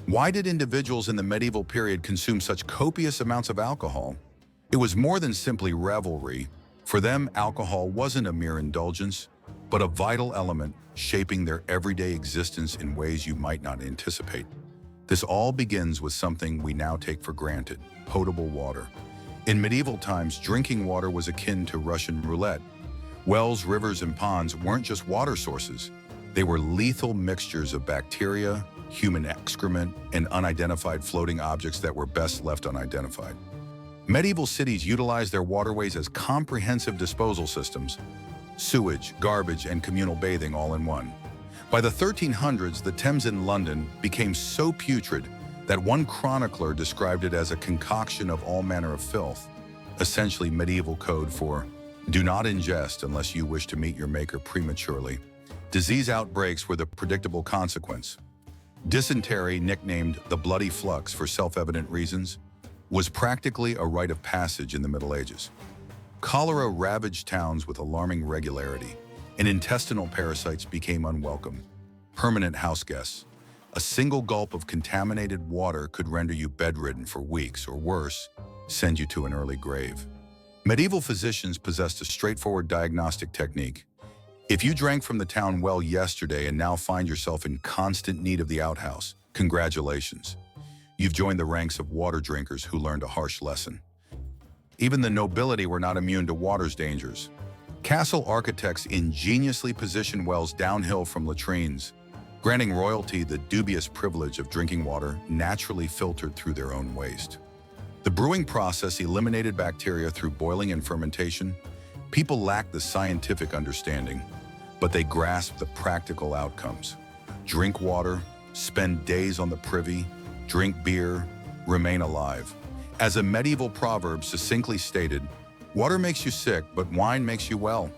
Why did individuals in the medieval period consume such copious amounts of alcohol? It was more than simply revelry. For them, alcohol wasn't a mere indulgence, but a vital element shaping their everyday existence in ways you might not anticipate. This all begins with something we now take for granted: potable water. In medieval times, drinking water was akin to Russian roulette. Wells, rivers, and ponds weren't just water sources. They were lethal mixtures of bacteria, human excrement, and unidentified floating objects that were best left unidentified. Medieval cities utilized their waterways as comprehensive disposal systems: sewage, garbage, and communal bathing all in one. By the 1300s, the Thames in London became so putrid that one chronicler described it as a concoction of all manner of filth, essentially medieval code for "do not ingest unless you wish to meet your maker prematurely." Disease outbreaks were the predictable consequence. Dysentery, nicknamed the bloody flux for self-evident reasons, was practically a rite of passage in the Middle Ages. Cholera ravaged towns with alarming regularity, and intestinal parasites became unwelcome, permanent house guests. A single gulp of contaminated water could render you bedridden for weeks, or worse, send you to an early grave. Medieval physicians possessed a straightforward diagnostic technique. If you drank from the town well yesterday and now find yourself in constant need of the outhouse, congratulations. You've joined the ranks of water drinkers who learned a harsh lesson. Even the nobility were not immune to water's dangers. Castle architects ingeniously positioned wells downhill from latrines, granting royalty the dubious privilege of drinking water naturally filtered through their own waste. The brewing process eliminated bacteria through boiling and fermentation. People lacked the scientific understanding, but they grasped the practical outcomes. Drink water, spend days on the privy, drink beer, remain alive. As a medieval proverb succinctly stated, water makes you sick, but wine makes you well.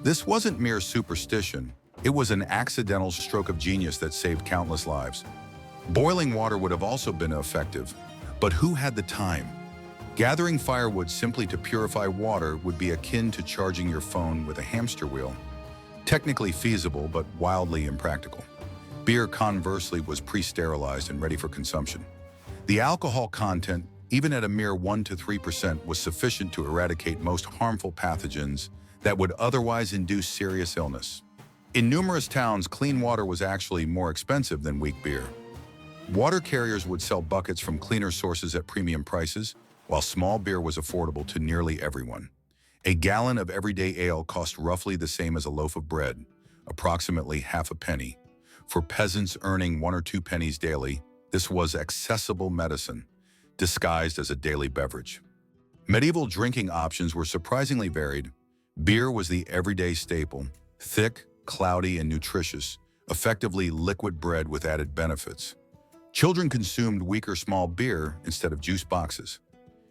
This wasn't mere superstition. It was an accidental stroke of genius that saved countless lives. Boiling water would have also been effective, but who had the time? Gathering firewood simply to purify water would be akin to charging your phone with a hamster wheel. Technically feasible, but wildly impractical. Beer, conversely, was pre-sterilized and ready for consumption. The alcohol content, even at a mere 1 to 3%, was sufficient to eradicate most harmful pathogens that would otherwise induce serious illness. In numerous towns, clean water was actually more expensive than weak beer. Water carriers would sell buckets from cleaner sources at premium prices, while small beer was affordable to nearly everyone. A gallon of everyday ale cost roughly the same as a loaf of bread, approximately half a penny. For peasants earning 1 or 2 pennies daily, this was accessible medicine, disguised as a daily beverage. Medieval drinking options were surprisingly varied. Beer was the everyday staple, thick, cloudy, and nutritious, effectively liquid bread with added benefits. Children consumed weaker small beer instead of juice boxes.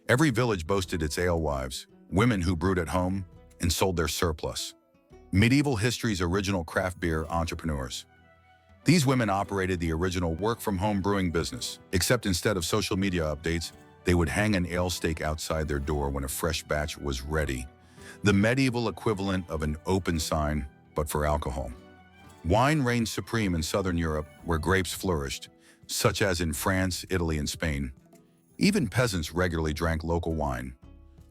Every village boasted its alewives, women who brewed at home and sold their surplus. Medieval history's original craft beer entrepreneurs. These women operated the original work-from-home brewing business, except instead of social media updates, they would hang an ale stake outside their door when a fresh batch was ready. The medieval equivalent of an open sign, but for alcohol. Wine reigned supreme in Southern Europe, where grapes flourished, such as in France, Italy, and Spain. Even peasants regularly drank local wine.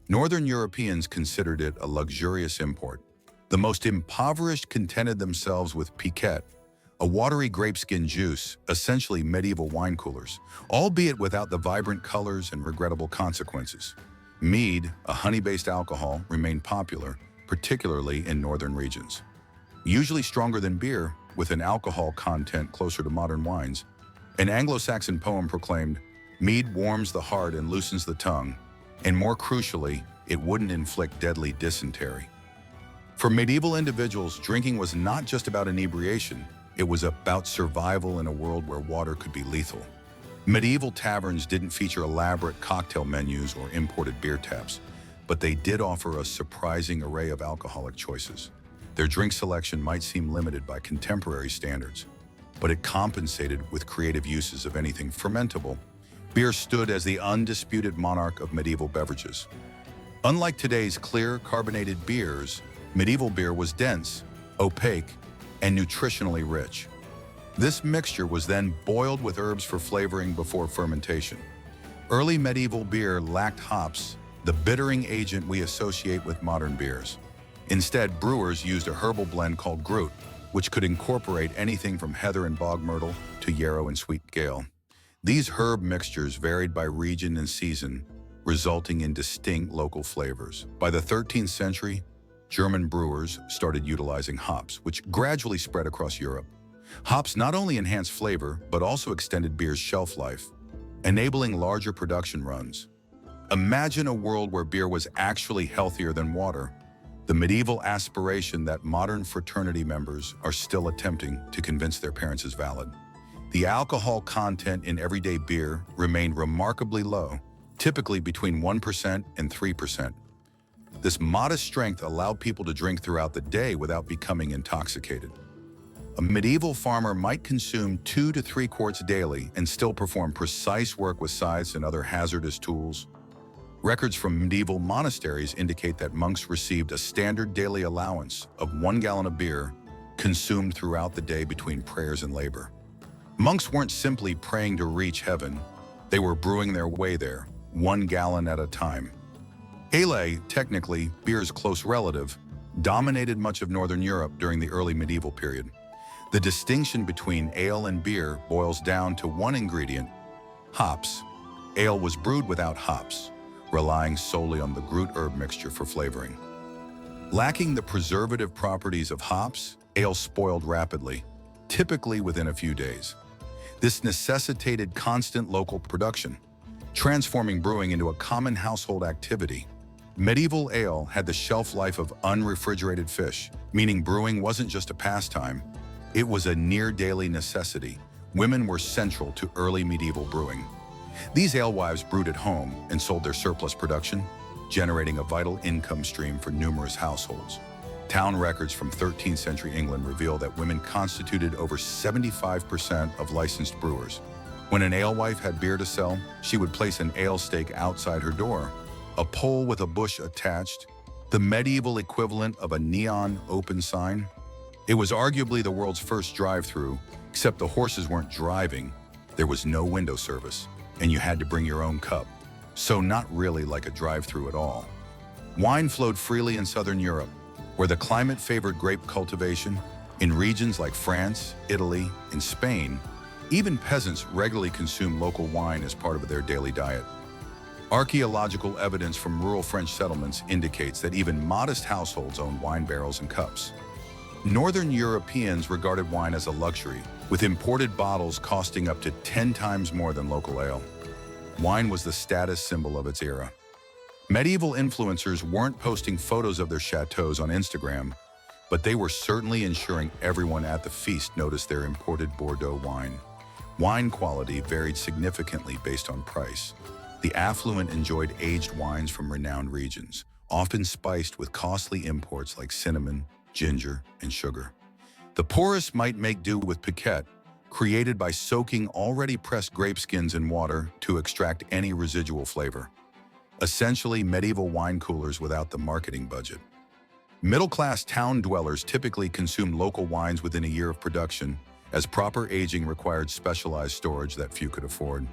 Northern Europeans considered it a luxurious import. The most impoverished contented themselves with piquette, a watery grapeskin juice, essentially medieval wine coolers, albeit without the vibrant colors and regrettable consequences. Mead, a honey-based alcohol, remained popular, particularly in northern regions. Usually stronger than beer, with an alcohol content closer to modern wines, an Anglo-Saxon poem proclaimed, "Mead warms the heart and loosens the tongue, and more crucially, it wouldn't inflict deadly dysentery." For medieval individuals, drinking was not just about inebriation, it was about survival in a world where water could be lethal. Medieval taverns didn't feature elaborate cocktail menus or imported beer taps, but they did offer a surprising array of alcoholic choices. Their drink selection might seem limited by contemporary standards, but it compensated with creative uses of anything fermentable. Beer stood as the undisputed monarch of medieval beverages. Unlike today's clear, carbonated beers, medieval beer was dense, opaque, and nutritionally rich. This mixture was then boiled with herbs for flavoring before fermentation. Early medieval beer lacked hops, the bittering agent we associate with modern beers. Instead, brewers used a herbal blend called Groot, which could incorporate anything from heather and bog myrtle to yarrow and sweet gale. These herb mixtures varied by region and season, resulting in distinct local flavors. By the 13th century, German brewers started utilizing hops, which gradually spread across Europe. Hops not only enhanced flavor, but also extended beer's shelf life, enabling larger production runs. Imagine a world where beer was actually healthier than water, the medieval aspiration that modern fraternity members are still attempting to convince their parents is valid. The alcohol content in everyday beer remained remarkably low, typically between 1% and 3%. This modest strength allowed people to drink throughout the day without becoming intoxicated. A medieval farmer might consume 2 to 3 quarts daily and still perform precise work with scythes and other hazardous tools. Records from medieval monasteries indicate that monks received a standard daily allowance of 1 gallon of beer consumed throughout the day between prayers and labor. Monks weren't simply praying to reach heaven, they were brewing their way there, 1 gallon at a time. Ale, technically beer's close relative, dominated much of Northern Europe during the early medieval period. The distinction between ale and beer boils down to one ingredient: hops. Ale was brewed without hops, relying solely on the Groot herb mixture for flavoring. Lacking the preservative properties of hops, ale spoiled rapidly, typically within a few days. This necessitated constant local production, transforming brewing into a common household activity. Medieval ale had the shelf life of unrefrigerated fish, meaning brewing wasn't just a pastime, it was a near-daily necessity. Women were central to early medieval brewing. These alewives brewed at home and sold their surplus production, generating a vital income stream for numerous households. Town records from 13th century England reveal that women constituted over 75% of licensed brewers. When an alewife had beer to sell, she would place an ale stake outside her door, a pole with a bush attached, the medieval equivalent of a neon open sign. It was arguably the world's first drive-through, except the horses weren't driving, there was no window service, and you had to bring your own cup. So not really like a drive-through at all. Wine flowed freely in southern Europe, where the climate favored grape cultivation. In regions like France, Italy, and Spain, even peasants regularly consumed local wine as part of their daily diet. Archaeological evidence from rural French settlements indicates that even modest households owned wine barrels and cups. Northern Europeans regarded wine as a luxury, with imported bottles costing up to 10 times more than local ale. Wine was the status symbol of its era. Medieval influencers weren't posting photos of their chateaus on Instagram, but they were certainly ensuring everyone at the feast noticed their imported Bordeaux wine. Wine quality varied significantly based on price. The affluent enjoyed aged wines from renowned regions, often spiced with costly imports like cinnamon, ginger, and sugar. The poorest might make do with piquette, created by soaking already pressed grape skins in water to extract any residual flavor. Essentially, medieval wine coolers without the marketing budget. Middle-class town dwellers typically consumed local wines within a year of production, as proper aging required specialized storage that few could afford.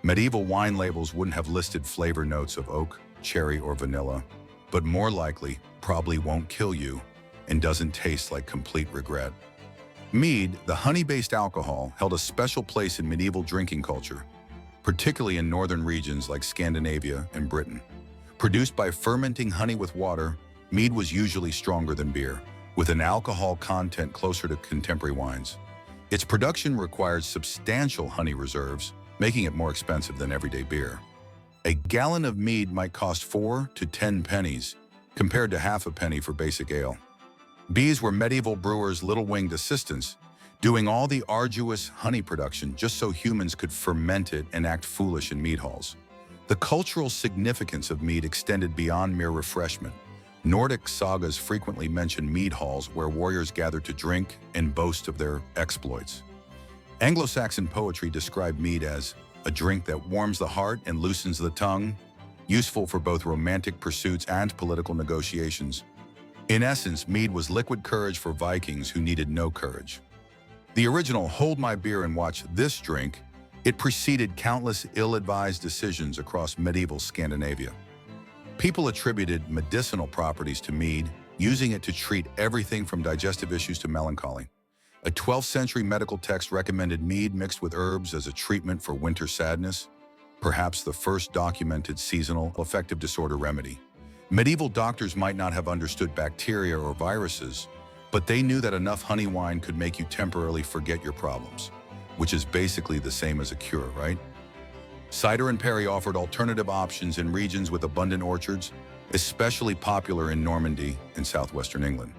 Medieval wine labels wouldn't have listed flavor notes of oak, cherry, or vanilla, but more likely, probably won't kill you and doesn't taste like complete regret. Mead, the honey-based alcohol, held a special place in medieval drinking culture, particularly in northern regions like Scandinavia and Britain. Produced by fermenting honey with water, mead was usually stronger than beer, with an alcohol content closer to contemporary wines. Its production required substantial honey reserves, making it more expensive than everyday beer. A gallon of mead might cost 4 to 10 pennies, compared to half a penny for basic ale. Bees were medieval brewers' little-winged assistants, doing all the arduous honey production just so humans could ferment it and act foolish in mead halls. The cultural significance of mead extended beyond mere refreshment. Nordic sagas frequently mention mead halls where warriors gathered to drink and boast of their exploits. Anglo-Saxon poetry described mead as a drink that warms the heart and loosens the tongue, useful for both romantic pursuits and political negotiations. In essence, mead was liquid courage for Vikings who needed no courage. The original "Hold my beer and watch this drink," it preceded countless ill-advised decisions across medieval Scandinavia. People attributed medicinal properties to mead, using it to treat everything from digestive issues to melancholy. A 12th century medical text recommended mead mixed with herbs as a treatment for winter sadness, perhaps the first documented seasonal affective disorder remedy. Medieval doctors might not have understood bacteria or viruses, but they knew that enough honey wine could make you temporarily forget your problems, which is basically the same as a cure, right? Cider and perry offered alternative options in regions with abundant orchards, especially popular in Normandy and southwestern England.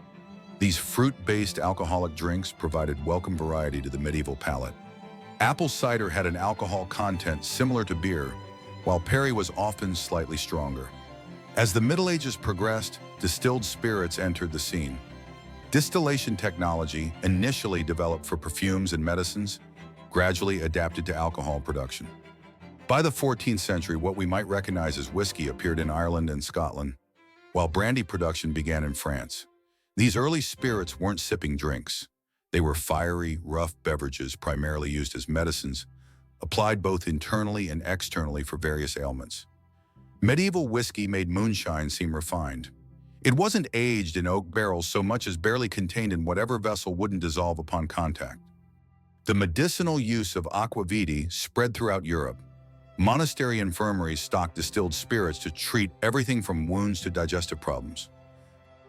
These fruit-based alcoholic drinks provided welcome variety to the medieval palate. Apple cider had an alcohol content similar to beer, while perry was often slightly stronger. As the Middle Ages progressed, distilled spirits entered the scene. Distillation technology, initially developed for perfumes and medicines, gradually adapted to alcohol production. By the 14th century, what we might recognize as whiskey appeared in Ireland and Scotland, while brandy production began in France. These early spirits weren't sipping drinks. They were fiery, rough beverages primarily used as medicines, applied both internally and externally for various ailments. Medieval whiskey made moonshine seem refined. It wasn't aged in oak barrels so much as barely contained in whatever vessel wouldn't dissolve upon contact. The medicinal use of aquavitae spread throughout Europe. Monastery infirmaries stocked distilled spirits to treat everything from wounds to digestive problems.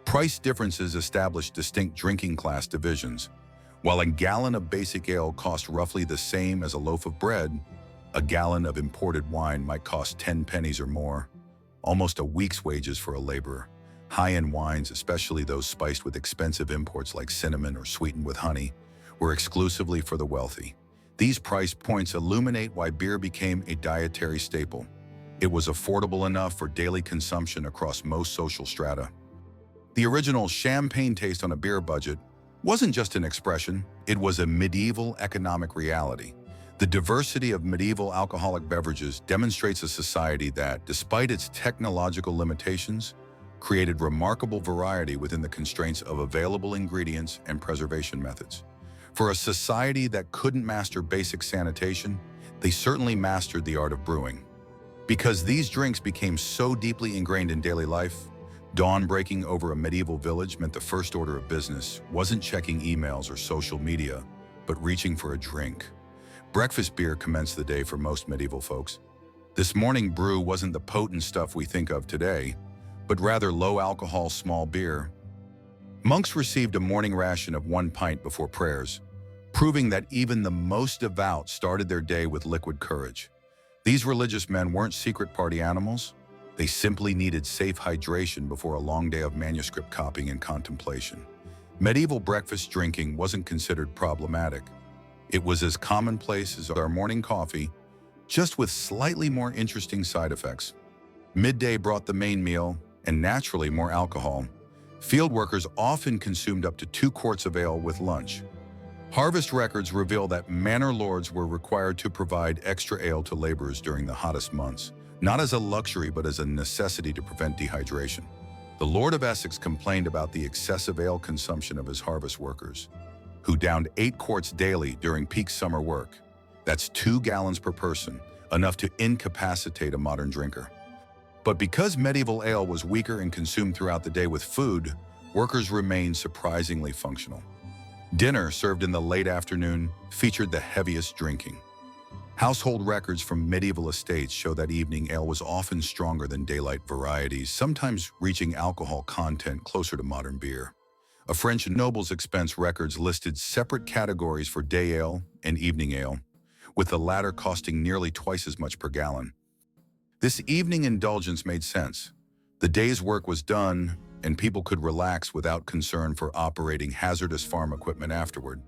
Price differences established distinct drinking class divisions. While a gallon of basic ale cost roughly the same as a loaf of bread, a gallon of imported wine might cost 10 pennies or more, almost a week's wages for a laborer. High-end wines, especially those spiced with expensive imports like cinnamon or sweetened with honey, were exclusively for the wealthy. These price points illuminate why beer became a dietary staple. It was affordable enough for daily consumption across most social strata. The original champagne taste on a beer budget wasn't just an expression, it was a medieval economic reality. The diversity of medieval alcoholic beverages demonstrates a society that, despite its technological limitations, created remarkable variety within the constraints of available ingredients and preservation methods. For a society that couldn't master basic sanitation, they certainly mastered the art of brewing. Because these drinks became so deeply ingrained in daily life, dawn breaking over a medieval village meant the first order of business wasn't checking emails or social media, but reaching for a drink. Breakfast beer commenced the day for most medieval folks. This morning brew wasn't the potent stuff we think of today, but rather low-alcohol small beer. Monks received a morning ration of 1 pint before prayers, proving that even the most devout started their day with liquid courage. These religious men weren't secret party animals. They simply needed safe hydration before a long day of manuscript copying and contemplation. Medieval breakfast drinking wasn't considered problematic. It was as commonplace as our morning coffee, just with slightly more interesting side effects. Midday brought the main meal, and naturally more alcohol. Field workers often consumed up to 2 quarts of ale with lunch. Harvest records reveal that manor lords were required to provide extra ale to laborers during the hottest months, not as a luxury but as a necessity to prevent dehydration. The Lord of Essex complained about the excessive ale consumption of his harvest workers, who downed 8 quarts daily during peak summer work. That's 2 gallons per person, enough to incapacitate a modern drinker. But because medieval ale was weaker and consumed throughout the day with food, workers remained surprisingly functional. Dinner, served in the late afternoon, featured the heaviest drinking. Household records from medieval estates show that evening ale was often stronger than daylight varieties, sometimes reaching alcohol content closer to modern beer. A French noble's expense records listed separate categories for day ale and evening ale, with the latter costing nearly twice as much per gallon. This evening indulgence made sense. The day's work was done, and people could relax without concern for operating hazardous farm equipment afterward.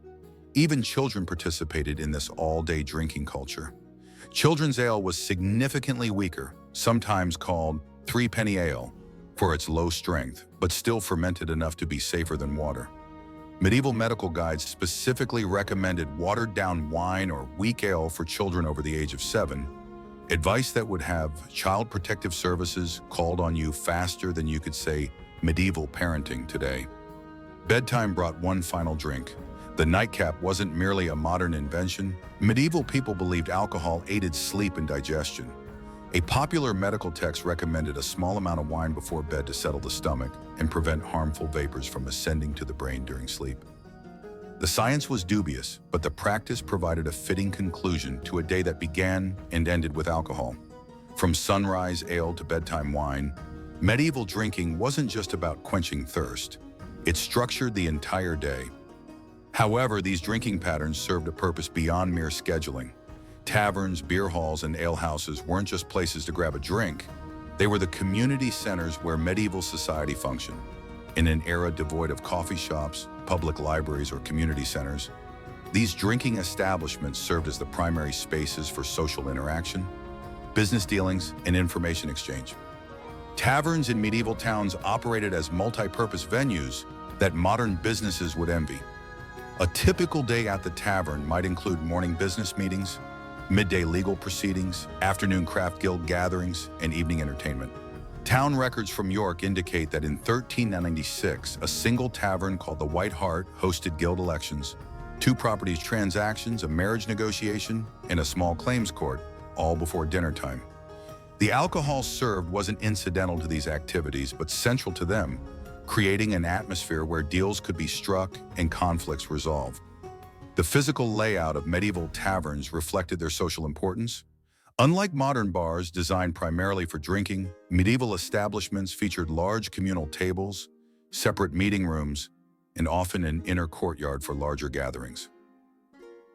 Even children participated in this all-day drinking culture. Children's ale was significantly weaker, sometimes called threepenny ale, for its low strength, but still fermented enough to be safer than water. Medieval medical guides specifically recommended watered-down wine or weak ale for children over the age of 7, advice that would have child protective services called on you faster than you could say medieval parenting today. Bedtime brought one final drink, The nightcap wasn't merely a modern invention. Medieval people believed alcohol aided sleep and digestion. A popular medical text recommended a small amount of wine before bed to settle the stomach and prevent harmful vapors from ascending to the brain during sleep. The science was dubious, but the practice provided a fitting conclusion to a day that began and ended with alcohol. From sunrise ale to bedtime wine, medieval drinking wasn't just about quenching thirst. It structured the entire day. However, these drinking patterns served a purpose beyond mere scheduling. Taverns, beer halls, and alehouses weren't just places to grab a drink. They were the community centers where medieval society functioned. In an era devoid of coffee shops, public libraries, or community centers, these drinking establishments served as the primary spaces for social interaction, business dealings, and information exchange. Taverns in medieval towns operated as multi-purpose venues that modern businesses would envy. A typical day at the tavern might include morning business meetings, midday legal proceedings, afternoon craft guild gatherings, and evening entertainment. Town records from York indicate that in 1396, a single tavern called the White Hart hosted guild elections, 2 properties transactions, a marriage negotiation, and a small claims court, all before dinner time. The alcohol served wasn't incidental to these activities, but central to them, creating an atmosphere where deals could be struck and conflicts resolved. The physical layout of medieval taverns reflected their social importance. Unlike modern bars designed primarily for drinking, medieval establishments featured large communal tables, separate meeting rooms, and often an inner courtyard for larger gatherings.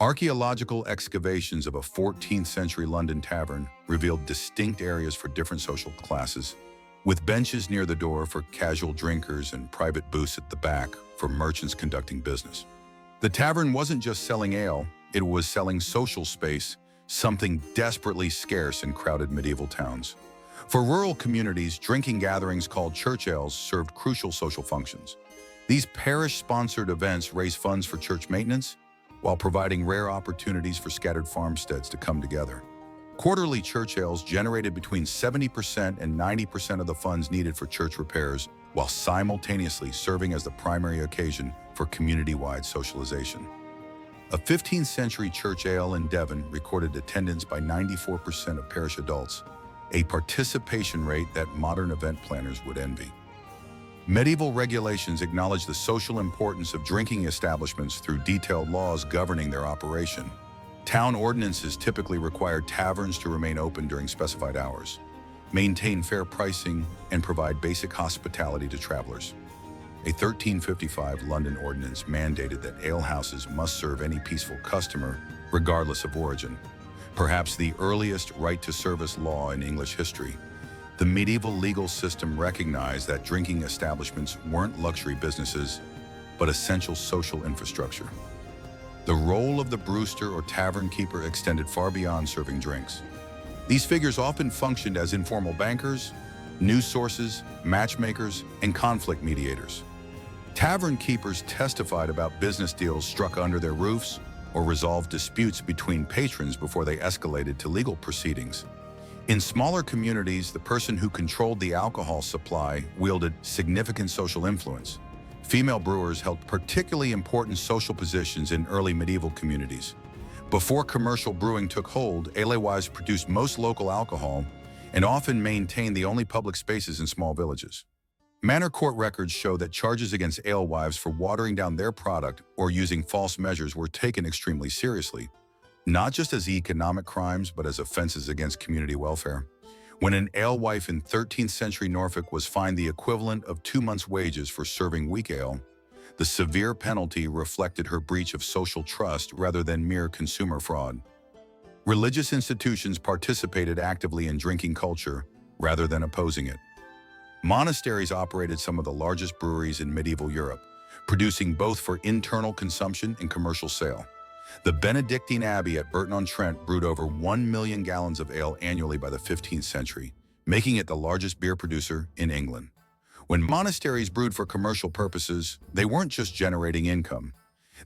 Archaeological excavations of a 14th century London tavern revealed distinct areas for different social classes, with benches near the door for casual drinkers and private booths at the back for merchants conducting business. The tavern wasn't just selling ale, it was selling social space, something desperately scarce in crowded medieval towns. For rural communities, drinking gatherings called church ales served crucial social functions. These parish-sponsored events raised funds for church maintenance, while providing rare opportunities for scattered farmsteads to come together. Quarterly church ales generated between 70% and 90% of the funds needed for church repairs, while simultaneously serving as the primary occasion for community-wide socialization. A 15th century church ale in Devon recorded attendance by 94% of parish adults, a participation rate that modern event planners would envy. Medieval regulations acknowledged the social importance of drinking establishments through detailed laws governing their operation. Town ordinances typically required taverns to remain open during specified hours, maintain fair pricing, and provide basic hospitality to travelers. A 1355 London ordinance mandated that alehouses must serve any peaceful customer, regardless of origin, perhaps the earliest right-to-service law in English history. The medieval legal system recognized that drinking establishments weren't luxury businesses, but essential social infrastructure. The role of the brewster or tavern keeper extended far beyond serving drinks. These figures often functioned as informal bankers, news sources, matchmakers, and conflict mediators. Tavern keepers testified about business deals struck under their roofs or resolved disputes between patrons before they escalated to legal proceedings. In smaller communities, the person who controlled the alcohol supply wielded significant social influence. Female brewers held particularly important social positions in early medieval communities. Before commercial brewing took hold, alewives produced most local alcohol and often maintained the only public spaces in small villages. Manor court records show that charges against alewives for watering down their product or using false measures were taken extremely seriously, not just as economic crimes, but as offenses against community welfare. When an alewife in 13th century Norfolk was fined the equivalent of 2 months' wages for serving weak ale, the severe penalty reflected her breach of social trust rather than mere consumer fraud. Religious institutions participated actively in drinking culture rather than opposing it. Monasteries operated some of the largest breweries in medieval Europe, producing both for internal consumption and commercial sale. The Benedictine Abbey at Burton-on-Trent brewed over 1 million gallons of ale annually by the 15th century, making it the largest beer producer in England. When monasteries brewed for commercial purposes, they weren't just generating income.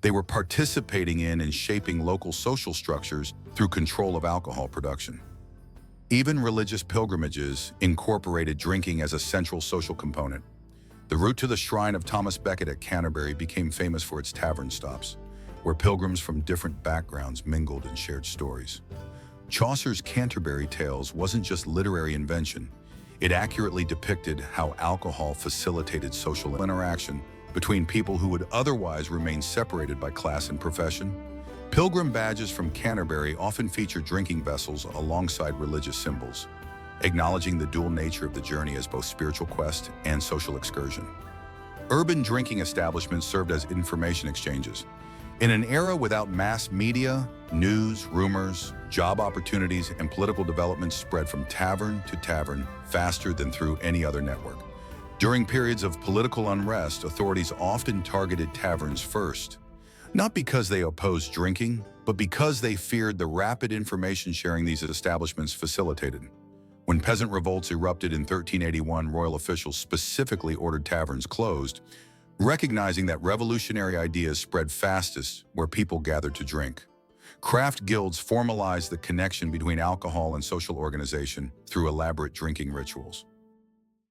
They were participating in and shaping local social structures through control of alcohol production. Even religious pilgrimages incorporated drinking as a central social component. The route to the shrine of Thomas Becket at Canterbury became famous for its tavern stops. where pilgrims from different backgrounds mingled and shared stories. Chaucer's Canterbury Tales wasn't just literary invention. It accurately depicted how alcohol facilitated social interaction between people who would otherwise remain separated by class and profession. Pilgrim badges from Canterbury often feature drinking vessels alongside religious symbols, acknowledging the dual nature of the journey as both spiritual quest and social excursion. Urban drinking establishments served as information exchanges. In an era without mass media, news, rumors, job opportunities, and political developments spread from tavern to tavern faster than through any other network. During periods of political unrest, authorities often targeted taverns first, not because they opposed drinking, but because they feared the rapid information sharing these establishments facilitated. When peasant revolts erupted in 1381, royal officials specifically ordered taverns closed, recognizing that revolutionary ideas spread fastest where people gathered to drink. Craft guilds formalized the connection between alcohol and social organization through elaborate drinking rituals.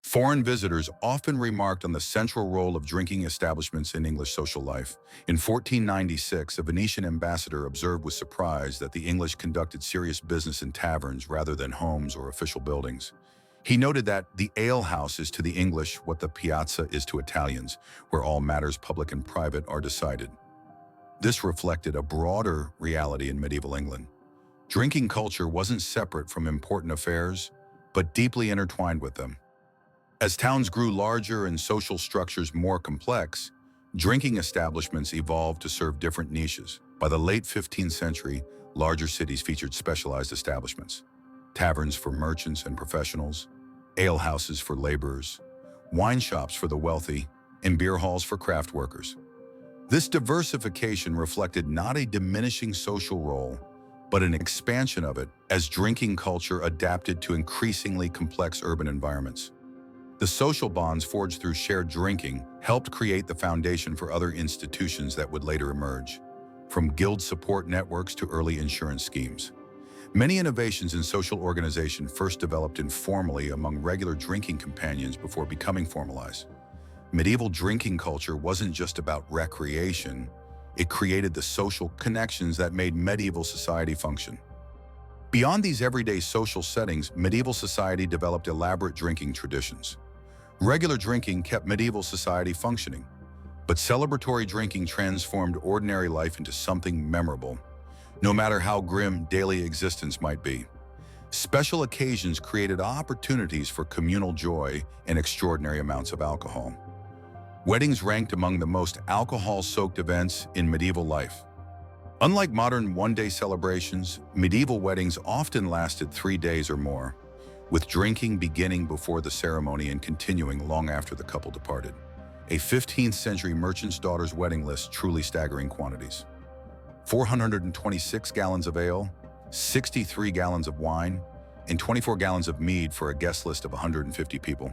Foreign visitors often remarked on the central role of drinking establishments in English social life. In 1496, a Venetian ambassador observed with surprise that the English conducted serious business in taverns rather than homes or official buildings. He noted that the alehouse is to the English what the piazza is to Italians, where all matters public and private are decided. This reflected a broader reality in medieval England. Drinking culture wasn't separate from important affairs, but deeply intertwined with them. As towns grew larger and social structures more complex, drinking establishments evolved to serve different niches. By the late 15th century, larger cities featured specialized establishments: taverns for merchants and professionals, alehouses for laborers, wine shops for the wealthy, and beer halls for craft workers. This diversification reflected not a diminishing social role, but an expansion of it as drinking culture adapted to increasingly complex urban environments. The social bonds forged through shared drinking helped create the foundation for other institutions that would later emerge, from guild support networks to early insurance schemes. Many innovations in social organization first developed informally among regular drinking companions before becoming formalized. Medieval drinking culture wasn't just about recreation, it created the social connections that made medieval society function. Beyond these everyday social settings, medieval society developed elaborate drinking traditions. Regular drinking kept medieval society functioning, but celebratory drinking transformed ordinary life into something memorable, no matter how grim daily existence might be. Special occasions created opportunities for communal joy and extraordinary amounts of alcohol. Weddings ranked among the most alcohol-soaked events in medieval life. Unlike modern one-day celebrations, medieval weddings often lasted 3 days or more, with drinking beginning before the ceremony and continuing long after the couple departed. A 15th century merchant's daughter's wedding lists truly staggering quantities: 426 gallons of ale, 63 gallons of wine, and 24 gallons of mead for a guest list of 150 people.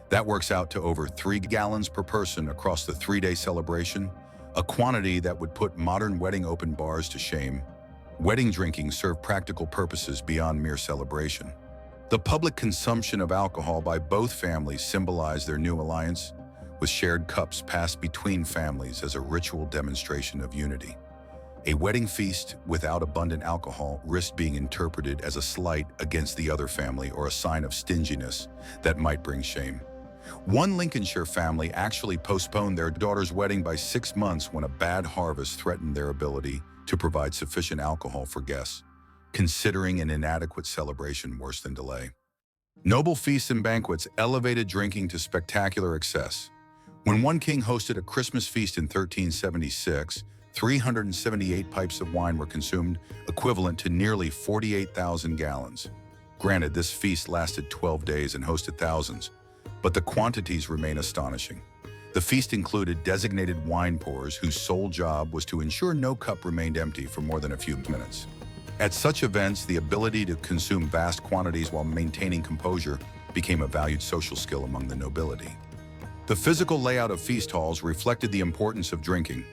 That works out to over 3 gallons per person across the 3-day celebration, a quantity that would put modern wedding open bars to shame. Wedding drinking served practical purposes beyond mere celebration. The public consumption of alcohol by both families symbolized their new alliance, with shared cups passed between families as a ritual demonstration of unity. A wedding feast without abundant alcohol risked being interpreted as a slight against the other family or a sign of stinginess that might bring shame. One Lincolnshire family actually postponed their daughter's wedding by 6 months when a bad harvest threatened their ability to provide sufficient alcohol for guests, considering an inadequate celebration worse than delay. Noble feasts and banquets elevated drinking to spectacular excess. When one king hosted a Christmas feast in 1376, 378 pipes of wine were consumed, equivalent to nearly 48,000 gallons. Granted, this feast lasted 12 days and hosted thousands, but the quantities remain astonishing. The feast included designated wine pourers whose sole job was to ensure no cup remained empty for more than a few minutes. At such events, the ability to consume vast quantities while maintaining composure became a valued social skill among the nobility. The physical layout of feast halls reflected the importance of drinking.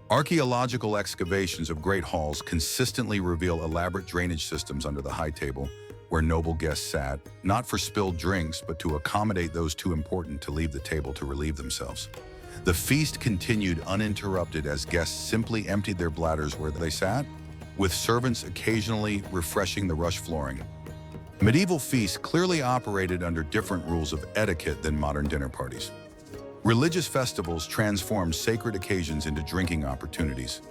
Archaeological excavations of great halls consistently reveal elaborate drainage systems under the high table, where noble guests sat, not for spilled drinks, but to accommodate those too important to leave the table to relieve themselves. The feast continued uninterrupted as guests simply emptied their bladders where they sat, with servants occasionally refreshing the rush flooring. Medieval feasts clearly operated under different rules of etiquette than modern dinner parties. Religious festivals transformed sacred occasions into drinking opportunities.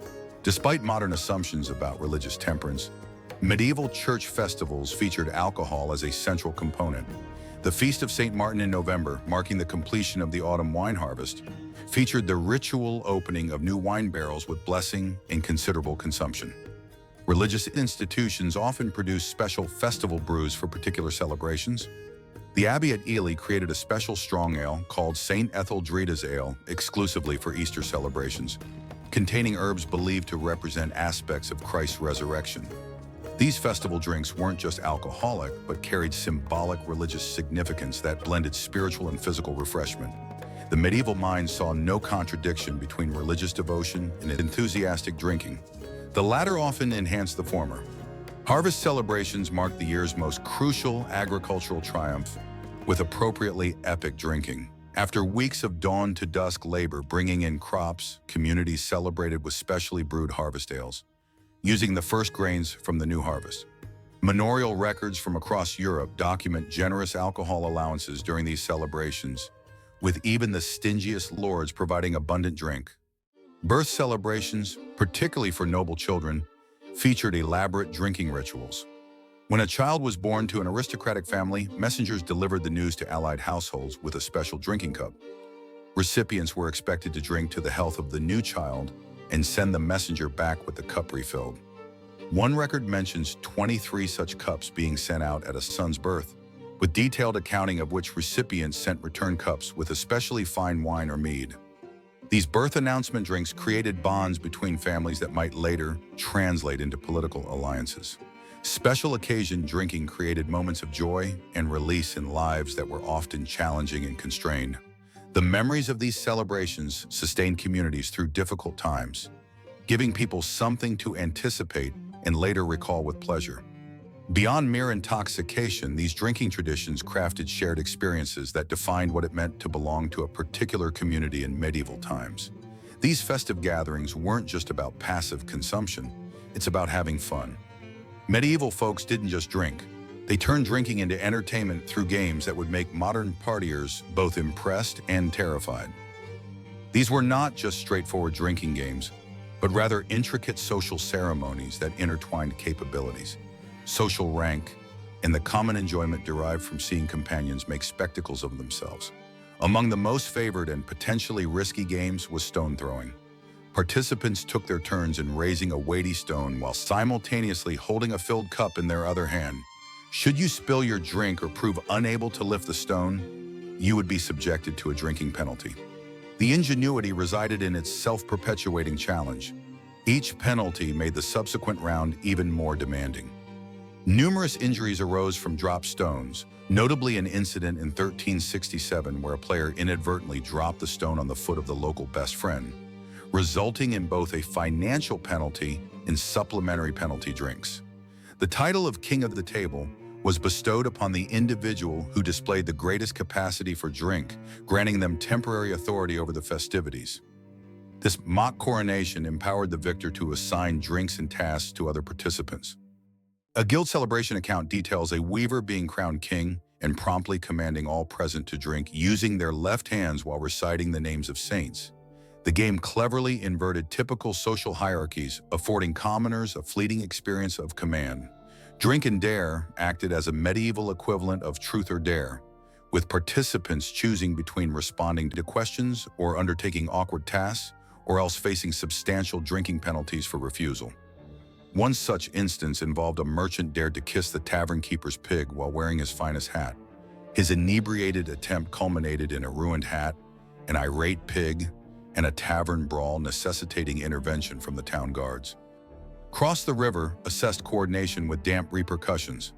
Despite modern assumptions about religious temperance, medieval church festivals featured alcohol as a central component. The Feast of St. Martin in November, marking the completion of the autumn wine harvest, featured the ritual opening of new wine barrels with blessing and considerable consumption. Religious institutions often produced special festival brews for particular celebrations. The Abbey at Ely created a special strong ale called St. Etheldreda's Ale exclusively for Easter celebrations, containing herbs believed to represent aspects of Christ's resurrection. These festival drinks weren't just alcoholic, but carried symbolic religious significance that blended spiritual and physical refreshment. The medieval mind saw no contradiction between religious devotion and enthusiastic drinking. The latter often enhanced the former. Harvest celebrations marked the year's most crucial agricultural triumph, with appropriately epic drinking. After weeks of dawn to dusk labor bringing in crops, communities celebrated with specially brewed harvest ales, using the first grains from the new harvest. Manorial records from across Europe document generous alcohol allowances during these celebrations, with even the stingiest lords providing abundant drink. Birth celebrations, particularly for noble children, featured elaborate drinking rituals. When a child was born to an aristocratic family, messengers delivered the news to allied households with a special drinking cup. Recipients were expected to drink to the health of the new child and send the messenger back with the cup refilled. One record mentions 23 such cups being sent out at a son's birth, with detailed accounting of which recipients sent return cups with especially fine wine or mead. These birth announcement drinks created bonds between families that might later translate into political alliances. Special occasion drinking created moments of joy and release in lives that were often challenging and constrained. The memories of these celebrations sustained communities through difficult times, giving people something to anticipate and later recall with pleasure. Beyond mere intoxication, these drinking traditions crafted shared experiences that defined what it meant to belong to a particular community in medieval times. These festive gatherings weren't just about passive consumption, it's about having fun. Medieval folks didn't just drink, they turned drinking into entertainment through games that would make modern partiers both impressed and terrified. These were not just straightforward drinking games, but rather intricate social ceremonies that intertwined capabilities, social rank, and the common enjoyment derived from seeing companions make spectacles of themselves. Among the most favored and potentially risky games was stone throwing. Participants took their turns in raising a weighty stone while simultaneously holding a filled cup in their other hand. Should you spill your drink or prove unable to lift the stone, you would be subjected to a drinking penalty. The ingenuity resided in its self-perpetuating challenge. Each penalty made the subsequent round even more demanding. Numerous injuries arose from dropped stones, notably an incident in 1367 where a player inadvertently dropped the stone on the foot of the local best friend, resulting in both a financial penalty and supplementary penalty drinks. The title of King of the Table was bestowed upon the individual who displayed the greatest capacity for drink, granting them temporary authority over the festivities. This mock coronation empowered the victor to assign drinks and tasks to other participants. A guild celebration account details a weaver being crowned king and promptly commanding all present to drink using their left hands while reciting the names of saints. The game cleverly inverted typical social hierarchies, affording commoners a fleeting experience of command. Drink and Dare acted as a medieval equivalent of Truth or Dare, with participants choosing between responding to questions or undertaking awkward tasks, or else facing substantial drinking penalties for refusal. One such instance involved a merchant dared to kiss the tavern keeper's pig while wearing his finest hat. His inebriated attempt culminated in a ruined hat, an irate pig, and a tavern brawl necessitating intervention from the town guards. Cross the River assessed coordination with damp repercussions.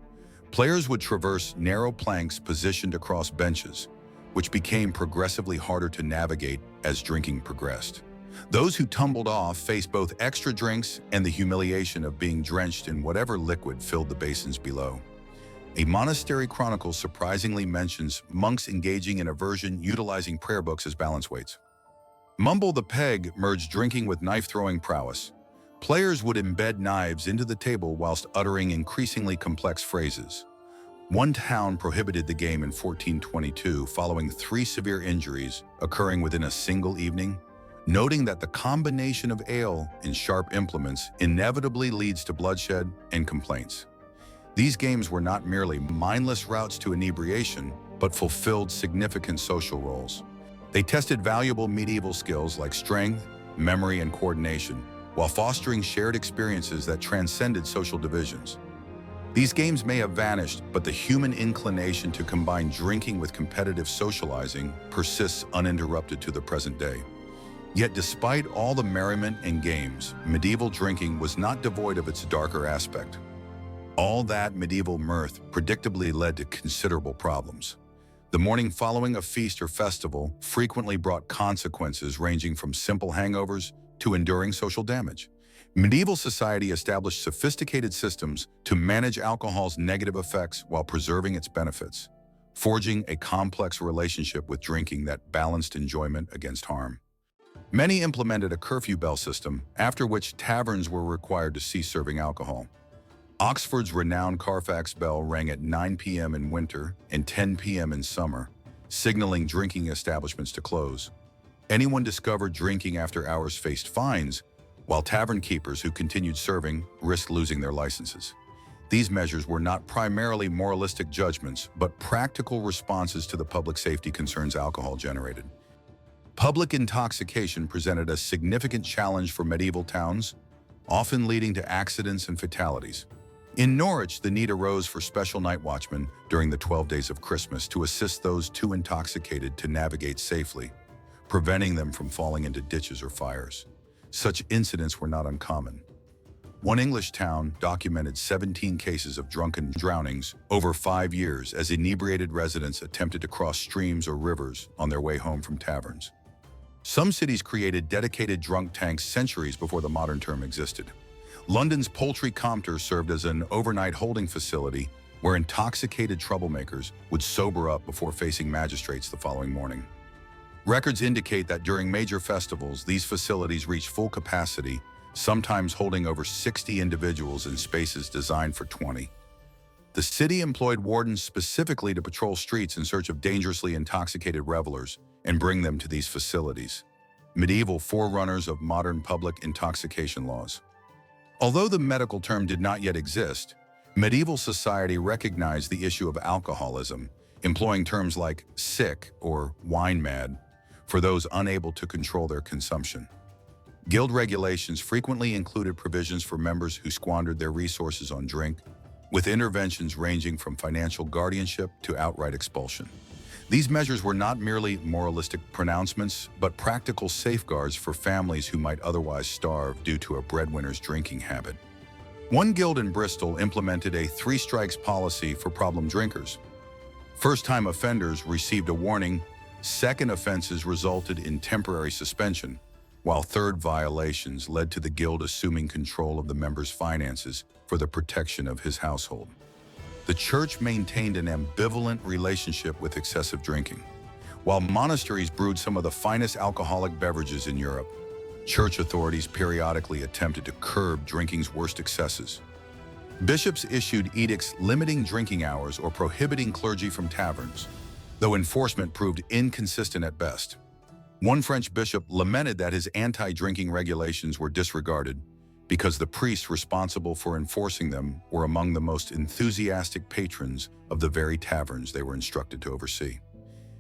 Players would traverse narrow planks positioned across benches, which became progressively harder to navigate as drinking progressed. Those who tumbled off faced both extra drinks and the humiliation of being drenched in whatever liquid filled the basins below. A monastery chronicle surprisingly mentions monks engaging in immersion utilizing prayer books as balance weights. Mumble the Peg merged drinking with knife-throwing prowess. Players would embed knives into the table whilst uttering increasingly complex phrases. One town prohibited the game in 1422 following 3 severe injuries occurring within a single evening, noting that the combination of ale and sharp implements inevitably leads to bloodshed and complaints. These games were not merely mindless routes to inebriation, but fulfilled significant social roles. They tested valuable medieval skills like strength, memory, and coordination, while fostering shared experiences that transcended social divisions. These games may have vanished, but the human inclination to combine drinking with competitive socializing persists uninterrupted to the present day. Yet despite all the merriment and games, medieval drinking was not devoid of its darker aspect. All that medieval mirth predictably led to considerable problems. The morning following a feast or festival frequently brought consequences ranging from simple hangovers to enduring social damage. Medieval society established sophisticated systems to manage alcohol's negative effects while preserving its benefits, forging a complex relationship with drinking that balanced enjoyment against harm. Many implemented a curfew bell system, after which taverns were required to cease serving alcohol. Oxford's renowned Carfax bell rang at 9 p.m. in winter and 10 p.m. in summer, signaling drinking establishments to close. Anyone discovered drinking after hours faced fines, while tavern keepers who continued serving risked losing their licenses. These measures were not primarily moralistic judgments, but practical responses to the public safety concerns alcohol generated. Public intoxication presented a significant challenge for medieval towns, often leading to accidents and fatalities. In Norwich, the need arose for special night watchmen during the 12 days of Christmas to assist those too intoxicated to navigate safely, preventing them from falling into ditches or fires. Such incidents were not uncommon. One English town documented 17 cases of drunken drownings over 5 years as inebriated residents attempted to cross streams or rivers on their way home from taverns. Some cities created dedicated drunk tanks centuries before the modern term existed. London's Poultry Compter served as an overnight holding facility where intoxicated troublemakers would sober up before facing magistrates the following morning. Records indicate that during major festivals, these facilities reached full capacity, sometimes holding over 60 individuals in spaces designed for 20. The city employed wardens specifically to patrol streets in search of dangerously intoxicated revelers and bring them to these facilities, medieval forerunners of modern public intoxication laws. Although the medical term did not yet exist, medieval society recognized the issue of alcoholism, employing terms like sick or wine mad for those unable to control their consumption. Guild regulations frequently included provisions for members who squandered their resources on drink, with interventions ranging from financial guardianship to outright expulsion. These measures were not merely moralistic pronouncements, but practical safeguards for families who might otherwise starve due to a breadwinner's drinking habit. One guild in Bristol implemented a 3 strikes policy for problem drinkers. First-time offenders received a warning, second offenses resulted in temporary suspension, while third violations led to the guild assuming control of the member's finances for the protection of his household. The church maintained an ambivalent relationship with excessive drinking. While monasteries brewed some of the finest alcoholic beverages in Europe, church authorities periodically attempted to curb drinking's worst excesses. Bishops issued edicts limiting drinking hours or prohibiting clergy from taverns, though enforcement proved inconsistent at best. One French bishop lamented that his anti-drinking regulations were disregarded because the priests responsible for enforcing them were among the most enthusiastic patrons of the very taverns they were instructed to oversee.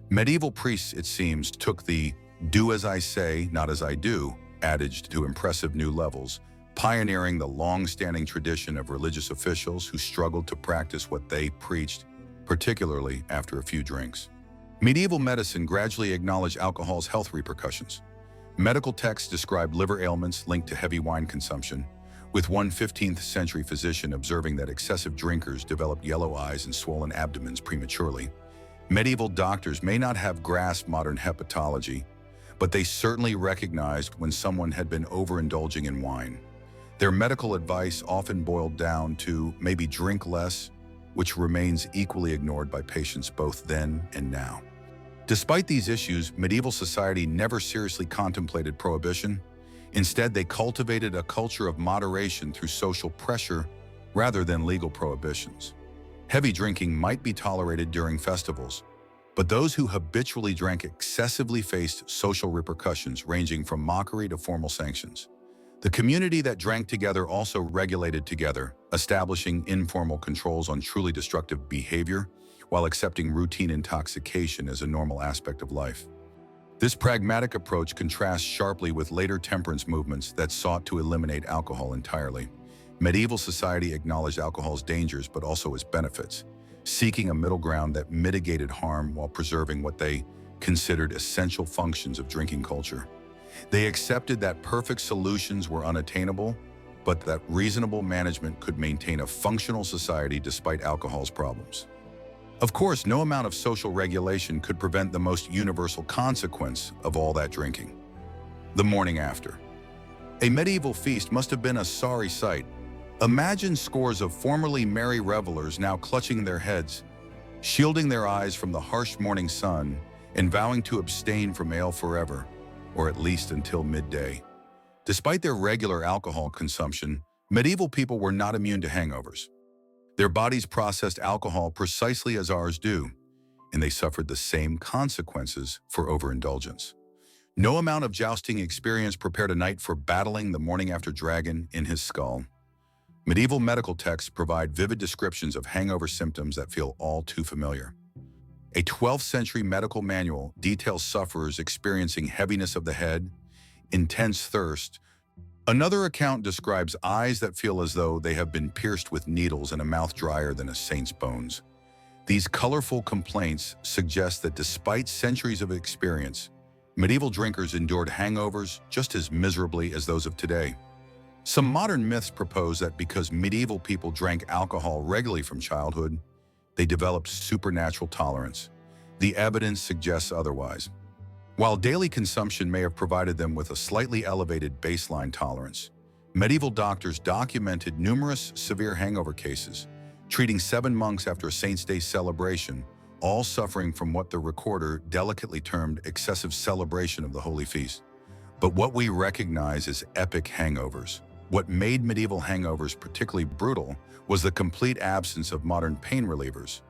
Medieval priests, it seems, took the "do as I say, not as I do" adage to impressive new levels, pioneering the long-standing tradition of religious officials who struggled to practice what they preached, particularly after a few drinks. Medieval medicine gradually acknowledged alcohol's health repercussions. Medical texts described liver ailments linked to heavy wine consumption, with one 15th century physician observing that excessive drinkers developed yellow eyes and swollen abdomens prematurely. Medieval doctors may not have grasped modern hepatology, but they certainly recognized when someone had been overindulging in wine. Their medical advice often boiled down to maybe drink less, which remains equally ignored by patients both then and now. Despite these issues, medieval society never seriously contemplated prohibition. Instead, they cultivated a culture of moderation through social pressure rather than legal prohibitions. Heavy drinking might be tolerated during festivals, but those who habitually drank excessively faced social repercussions ranging from mockery to formal sanctions. The community that drank together also regulated together, establishing informal controls on truly destructive behavior while accepting routine intoxication as a normal aspect of life. This pragmatic approach contrasts sharply with later temperance movements that sought to eliminate alcohol entirely. Medieval society acknowledged alcohol's dangers but also its benefits, seeking a middle ground that mitigated harm while preserving what they considered essential functions of drinking culture. They accepted that perfect solutions were unattainable, but that reasonable management could maintain a functional society despite alcohol's problems. Of course, no amount of social regulation could prevent the most universal consequence of all that drinking: the morning after. A medieval feast must have been a sorry sight. Imagine scores of formerly merry revelers now clutching their heads, shielding their eyes from the harsh morning sun, and vowing to abstain from ale forever, or at least until midday. Despite their regular alcohol consumption, medieval people were not immune to hangovers. Their bodies processed alcohol precisely as ours do, and they suffered the same consequences for overindulgence. No amount of jousting experience prepared a knight for battling the morning after dragon in his skull. Medieval medical texts provide vivid descriptions of hangover symptoms that feel all too familiar. A 12th century medical manual details sufferers experiencing heaviness of the head, intense thirst. Another account describes eyes that feel as though they have been pierced with needles and a mouth drier than a saint's bones. These colorful complaints suggest that despite centuries of experience, medieval drinkers endured hangovers just as miserably as those of today. Some modern myths propose that because medieval people drank alcohol regularly from childhood, they developed supernatural tolerance. The evidence suggests otherwise. While daily consumption may have provided them with a slightly elevated baseline tolerance, medieval doctors documented numerous severe hangover cases, treating 7 monks after a Saint's Day celebration, all suffering from what the recorder delicately termed excessive celebration of the Holy Feast. But what we recognize as epic hangovers. What made medieval hangovers particularly brutal was the complete absence of modern pain relievers.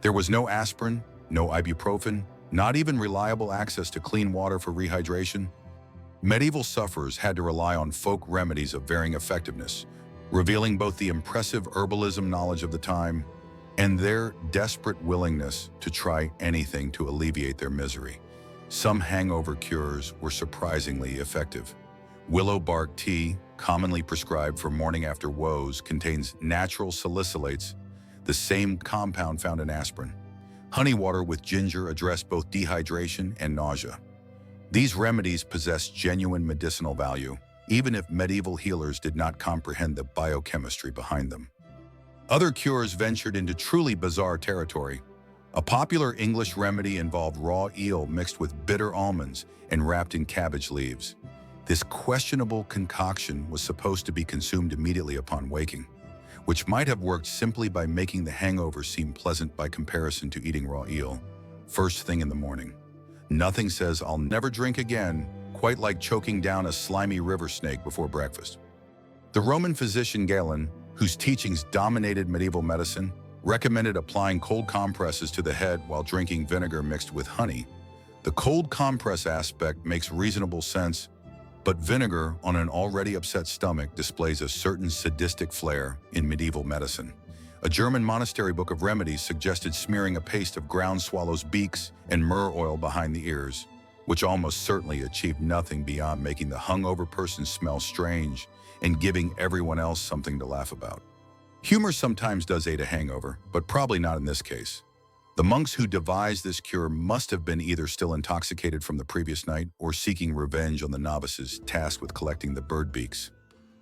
There was no aspirin, no ibuprofen, not even reliable access to clean water for rehydration. Medieval sufferers had to rely on folk remedies of varying effectiveness, revealing both the impressive herbalism knowledge of the time and their desperate willingness to try anything to alleviate their misery. Some hangover cures were surprisingly effective. Willow bark tea, commonly prescribed for morning after woes, contains natural salicylates, the same compound found in aspirin. Honey water with ginger addressed both dehydration and nausea. These remedies possess genuine medicinal value, even if medieval healers did not comprehend the biochemistry behind them. Other cures ventured into truly bizarre territory. A popular English remedy involved raw eel mixed with bitter almonds and wrapped in cabbage leaves. This questionable concoction was supposed to be consumed immediately upon waking, which might have worked simply by making the hangover seem pleasant by comparison to eating raw eel first thing in the morning. Nothing says "I'll never drink again" quite like choking down a slimy river snake before breakfast. The Roman physician Galen, whose teachings dominated medieval medicine, recommended applying cold compresses to the head while drinking vinegar mixed with honey. The cold compress aspect makes reasonable sense, but vinegar on an already upset stomach displays a certain sadistic flair in medieval medicine. A German monastery book of remedies suggested smearing a paste of ground swallows' beaks and myrrh oil behind the ears, which almost certainly achieved nothing beyond making the hungover person smell strange and giving everyone else something to laugh about. Humor sometimes does aid a hangover, but probably not in this case. The monks who devised this cure must have been either still intoxicated from the previous night or seeking revenge on the novices tasked with collecting the bird beaks.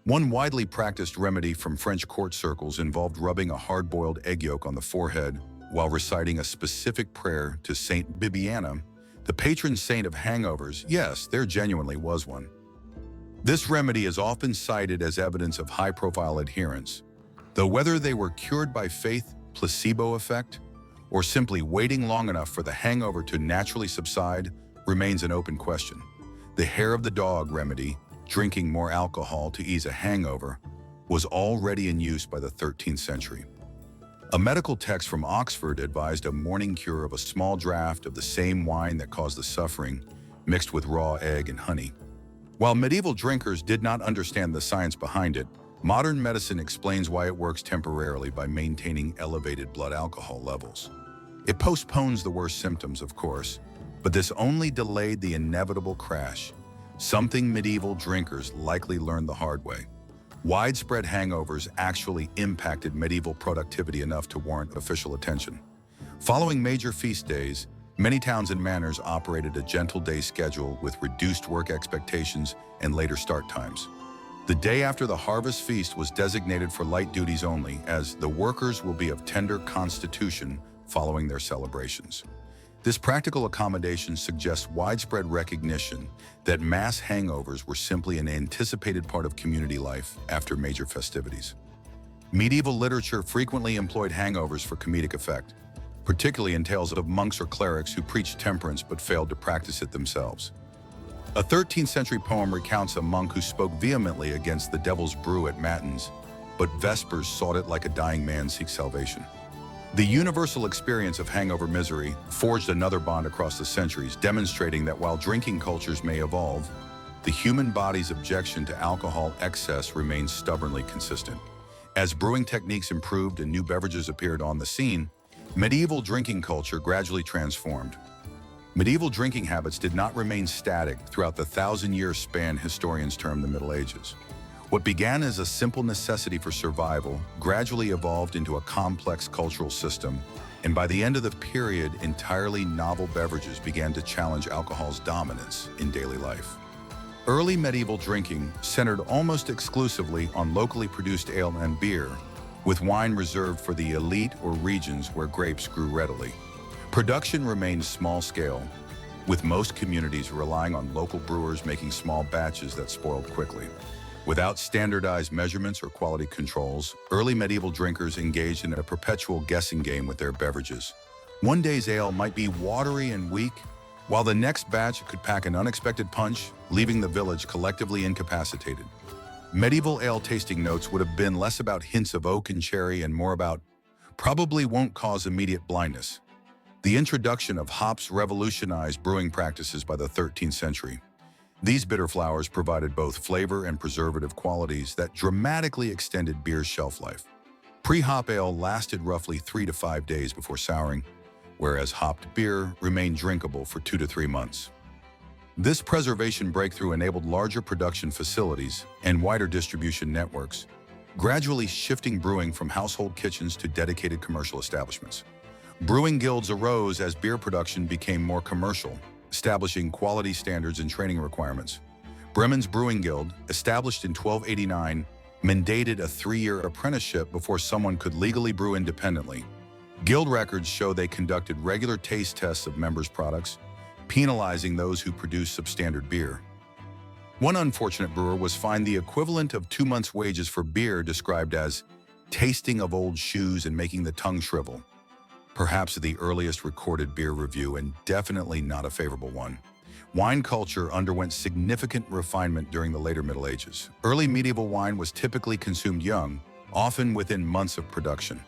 One widely practiced remedy from French court circles involved rubbing a hard-boiled egg yolk on the forehead while reciting a specific prayer to Saint Bibiana, the patron saint of hangovers. Yes, there genuinely was one. This remedy is often cited as evidence of high-profile adherence, though whether they were cured by faith, placebo effect, or simply waiting long enough for the hangover to naturally subside remains an open question. The hair of the dog remedy, drinking more alcohol to ease a hangover, was already in use by the 13th century. A medical text from Oxford advised a morning cure of a small draught of the same wine that caused the suffering, mixed with raw egg and honey. While medieval drinkers did not understand the science behind it, modern medicine explains why it works temporarily by maintaining elevated blood alcohol levels. It postpones the worst symptoms, of course, but this only delayed the inevitable crash, something medieval drinkers likely learned the hard way. Widespread hangovers actually impacted medieval productivity enough to warrant official attention. Following major feast days, many towns and manors operated a gentle day schedule with reduced work expectations and later start times. The day after the harvest feast was designated for light duties only, as the workers will be of tender constitution following their celebrations. This practical accommodation suggests widespread recognition that mass hangovers were simply an anticipated part of community life after major festivities. Medieval literature frequently employed hangovers for comedic effect, particularly in tales of monks or clerics who preached temperance but failed to practice it themselves. A 13th century poem recounts a monk who spoke vehemently against the devil's brew at matins, but vespers sought it like a dying man seeks salvation. The universal experience of hangover misery forged another bond across the centuries, demonstrating that while drinking cultures may evolve, the human body's objection to alcohol excess remains stubbornly consistent. As brewing techniques improved and new beverages appeared on the scene, medieval drinking culture gradually transformed. Medieval drinking habits did not remain static throughout the thousand-year span historians term the Middle Ages. What began as a simple necessity for survival gradually evolved into a complex cultural system, and by the end of the period, entirely novel beverages began to challenge alcohol's dominance in daily life. Early medieval drinking centered almost exclusively on locally produced ale and beer, with wine reserved for the elite or regions where grapes grew readily. Production remained small-scale, with most communities relying on local brewers making small batches that spoiled quickly. Without standardized measurements or quality controls, early medieval drinkers engaged in a perpetual guessing game with their beverages. One day's ale might be watery and weak, while the next batch could pack an unexpected punch, leaving the village collectively incapacitated. Medieval ale tasting notes would have been less about hints of oak and cherry and more about probably won't cause immediate blindness. The introduction of hops revolutionized brewing practices by the 13th century. These bitter flowers provided both flavor and preservative qualities that dramatically extended beer's shelf life. Pre-hop ale lasted roughly 3 to 5 days before souring, whereas hopped beer remained drinkable for 2 to 3 months. This preservation breakthrough enabled larger production facilities and wider distribution networks, gradually shifting brewing from household kitchens to dedicated commercial establishments. Brewing guilds arose as beer production became more commercial, establishing quality standards and training requirements. Bremen's Brewing Guild, established in 1289, mandated a 3-year apprenticeship before someone could legally brew independently. Guild records show they conducted regular taste tests of members' products, penalizing those who produced substandard beer. One unfortunate brewer was fined the equivalent of 2 months' wages for beer, described as tasting of old shoes and making the tongue shrivel. Perhaps the earliest recorded beer review, and definitely not a favorable one. Wine culture underwent significant refinement during the later Middle Ages. Early medieval wine was typically consumed young, often within months of production.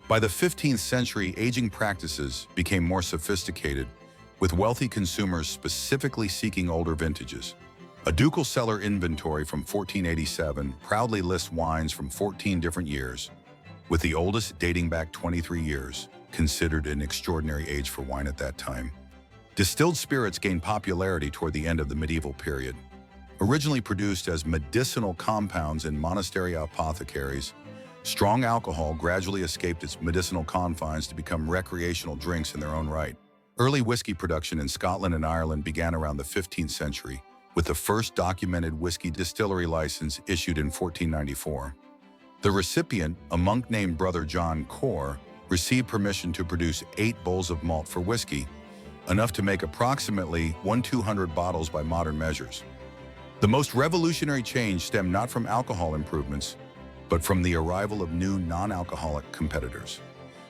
By the 15th century, aging practices became more sophisticated, with wealthy consumers specifically seeking older vintages. A ducal cellar inventory from 1487 proudly lists wines from 14 different years, with the oldest dating back 23 years, considered an extraordinary age for wine at that time. Distilled spirits gained popularity toward the end of the medieval period. Originally produced as medicinal compounds in monastery apothecaries, strong alcohol gradually escaped its medicinal confines to become recreational drinks in their own right. Early whiskey production in Scotland and Ireland began around the 15th century, with the first documented whiskey distillery license issued in 1494. The recipient, a monk named Brother John Core, received permission to produce 8 bowls of malt for whiskey, enough to make approximately 1,200 bottles by modern measures. The most revolutionary change stemmed not from alcohol improvements, but from the arrival of new non-alcoholic competitors.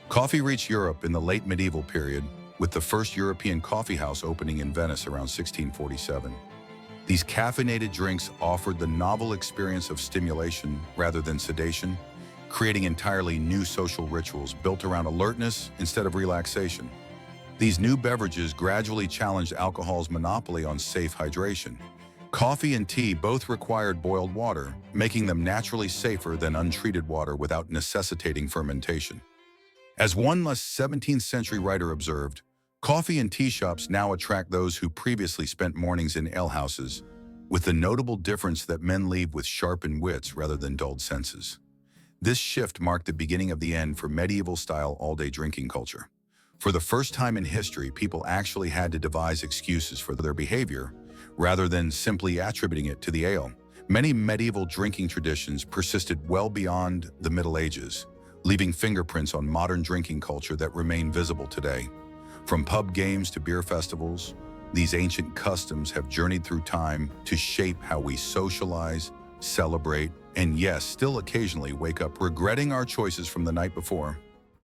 Coffee reached Europe in the late medieval period, with the first European coffee house opening in Venice around 1647. These caffeinated drinks offered the novel experience of stimulation rather than sedation, creating entirely new social rituals built around alertness instead of relaxation. These new beverages gradually challenged alcohol's monopoly on safe hydration. Coffee and tea both required boiled water, making them naturally safer than untreated water without necessitating fermentation. As one less 17th century writer observed, coffee and tea shops now attract those who previously spent mornings in alehouses, with the notable difference that men leave with sharpened wits rather than dulled senses. This shift marked the beginning of the end for medieval-style all-day drinking culture. For the first time in history, people actually had to devise excuses for their behavior, rather than simply attributing it to the ale. Many medieval drinking traditions persisted well beyond the Middle Ages, leaving fingerprints on modern drinking culture that remain visible today. From pub games to beer festivals, these ancient customs have journeyed through time to shape how we socialize, celebrate, and yes, still occasionally wake up regretting our choices from the night before.